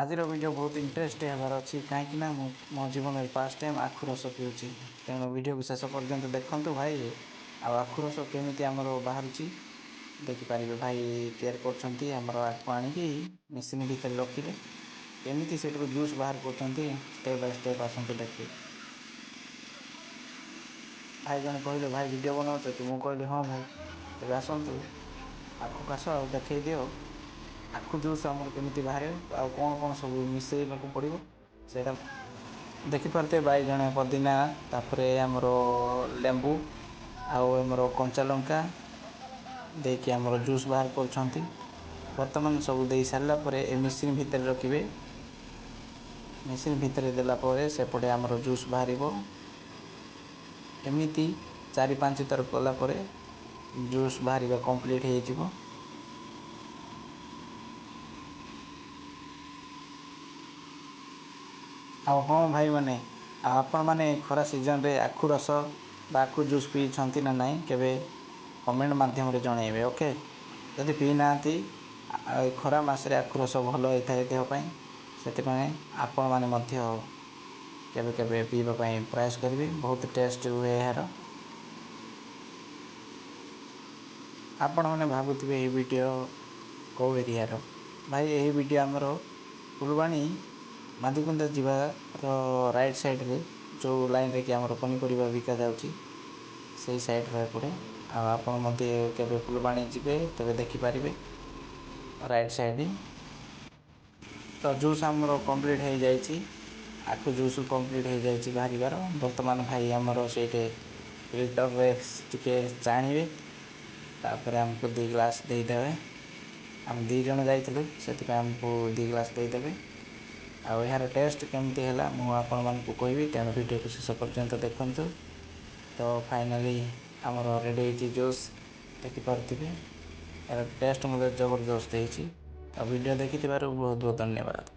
ଆଜିର ଭିଡ଼ିଓ ବହୁତ ଇଣ୍ଟରେଷ୍ଟ ହେବାର ଅଛି କାହିଁକି ନା ମୁଁ ମୋ ଜୀବନରେ ଫାର୍ଷ୍ଟ ଟାଇମ୍ ଆଖୁ ରସ ପିଉଛି। ତେଣୁ ଭିଡ଼ିଓକୁ ଶେଷ ପର୍ଯ୍ୟନ୍ତ ଦେଖନ୍ତୁ ଭାଇ। ଆଉ ଆଖୁ ରସ କେମିତି ଆମର ବାହାରୁଛି ଦେଖିପାରିବେ। ଭାଇ ତିଆରି କରୁଛନ୍ତି ଆମର ଆଖୁ ଆଣିକି ମେସିନ୍ ଭିତରେ ରଖିଲେ କେମିତି ସେଠାରୁ ଜୁସ୍ ବାହାର କରୁଛନ୍ତି ଷ୍ଟେପ୍ ବାଇ ଷ୍ଟେପ୍ ଆସନ୍ତୁ ଦେଖିବେ। ଭାଇ ଜଣେ କହିଲେ ଭାଇ ଭିଡ଼ିଓ ବନାଉଛନ୍ତି, ମୁଁ କହିଲି ହଁ ଭାଇ ତେବେ ଆସନ୍ତୁ ଆଖକୁ ଆସ ଆଉ ଦେଖେଇ ଦିଅ ଆଖୁ ଜୁସ୍ ଆମର କେମିତି ବାହାରେ ଆଉ କ'ଣ କ'ଣ ସବୁ ମିଶାଇବାକୁ ପଡ଼ିବ ସେଇଟା ଦେଖିପାରୁଥିବେ। ବାଇଗଣ, ପୋଦିନା, ତାପରେ ଆମର ଲେମ୍ବୁ ଆଉ ଆମର କଞ୍ଚା ଲଙ୍କା ଦେଇକି ଆମର ଜୁସ୍ ବାହାର କରୁଛନ୍ତି। ବର୍ତ୍ତମାନ ସବୁ ଦେଇ ସାରିଲା ପରେ ଏ ମେସିନ୍ ଭିତରେ ରଖିବେ। ମେସିନ୍ ଭିତରେ ଦେଲା ପରେ ସେପଟେ ଆମର ଜୁସ୍ ବାହାରିବ। ଏମିତି 4-5 ଥର କଲା ପରେ ଜୁସ୍ ବାହାରିବା କମ୍ପ୍ଲିଟ୍ ହେଇଯିବ। ଆଉ ହଁ ଭାଇମାନେ, ଆଉ ଆପଣମାନେ ଖରା ସିଜନ୍ରେ ଆଖୁ ରସ ବା ଆଖୁ ଜୁସ୍ ପିଇଛନ୍ତି ନା ନାହିଁ କେବେ କମେଣ୍ଟ ମାଧ୍ୟମରେ ଜଣାଇବେ। ଓକେ, ଯଦି ପିଇନାହାନ୍ତି ଆଉ ଖରା ମାସରେ ଆଖୁ ରସ ଭଲ ହୋଇଥାଏ ଦେହ ପାଇଁ, ସେଥିପାଇଁ ଆପଣମାନେ ମଧ୍ୟ କେବେ କେବେ ପିଇବା ପାଇଁ ପ୍ରୟାସ କରିବେ। ବହୁତ ଟେଷ୍ଟ ହୁଏ ଏହାର। ଆପଣମାନେ ଭାବୁଥିବେ ଏହି ଭିଡ଼ିଓ କେଉଁ ଏରିଆର। ଭାଇ ଏହି ଭିଡ଼ିଓ ଆମର ଫୁଲବାଣୀ ମାଦିକୁନ୍ଦା ଯିବାର ରାଇଟ୍ ସାଇଡ଼୍ରେ ଯେଉଁ ଲାଇନ୍ରେ କି ଆମର ପନିପରିବା ବିକା ଯାଉଛି ସେଇ ସାଇଡ଼୍ରେ ଏପଟେ। ଆଉ ଆପଣ ମଧ୍ୟ କେବେ ଫୁଲବାଣୀ ଯିବେ ତେବେ ଦେଖିପାରିବେ ରାଇଟ୍ ସାଇଡ଼୍। ତ ଜୁସ୍ ଆମର କମ୍ପ୍ଲିଟ୍ ହେଇଯାଇଛି। ଆଖୁ ଜୁସ୍ କମ୍ପ୍ଲିଟ୍ ହେଇଯାଇଛି ବାହାରିବାର। ବର୍ତ୍ତମାନ ଭାଇ ଆମର ସେଇଠି ଫିଲ୍ଟରରେ ଟିକେ ଚାଣିବେ, ତାପରେ ଆମକୁ 2 ଗ୍ଲାସ୍ ଦେଇଦେବେ। ଆମେ 2 ଜଣ ଯାଇଥିଲୁ ସେଥିପାଇଁ ଆମକୁ 2 ଗ୍ଲାସ୍ ଦେଇଦେବେ। ଆଉ ଏହାର ଟେଷ୍ଟ କେମିତି ହେଲା ମୁଁ ଆପଣମାନଙ୍କୁ କହିବି, ତେଣୁ ଭିଡ଼ିଓକୁ ଶେଷ ପର୍ଯ୍ୟନ୍ତ ଦେଖନ୍ତୁ। ତ ଫାଇନାଲି ଆମର ରେଡ଼ି ହେଇଛି ଜୁସ୍, ଦେଖିପାରୁଥିବେ। ଏହାର ଟେଷ୍ଟ ମଧ୍ୟ ଜବରଦସ୍ତ ହେଇଛି। ଆଉ ଭିଡ଼ିଓ ଦେଖିଥିବାରୁ ବହୁତ ବହୁତ ଧନ୍ୟବାଦ।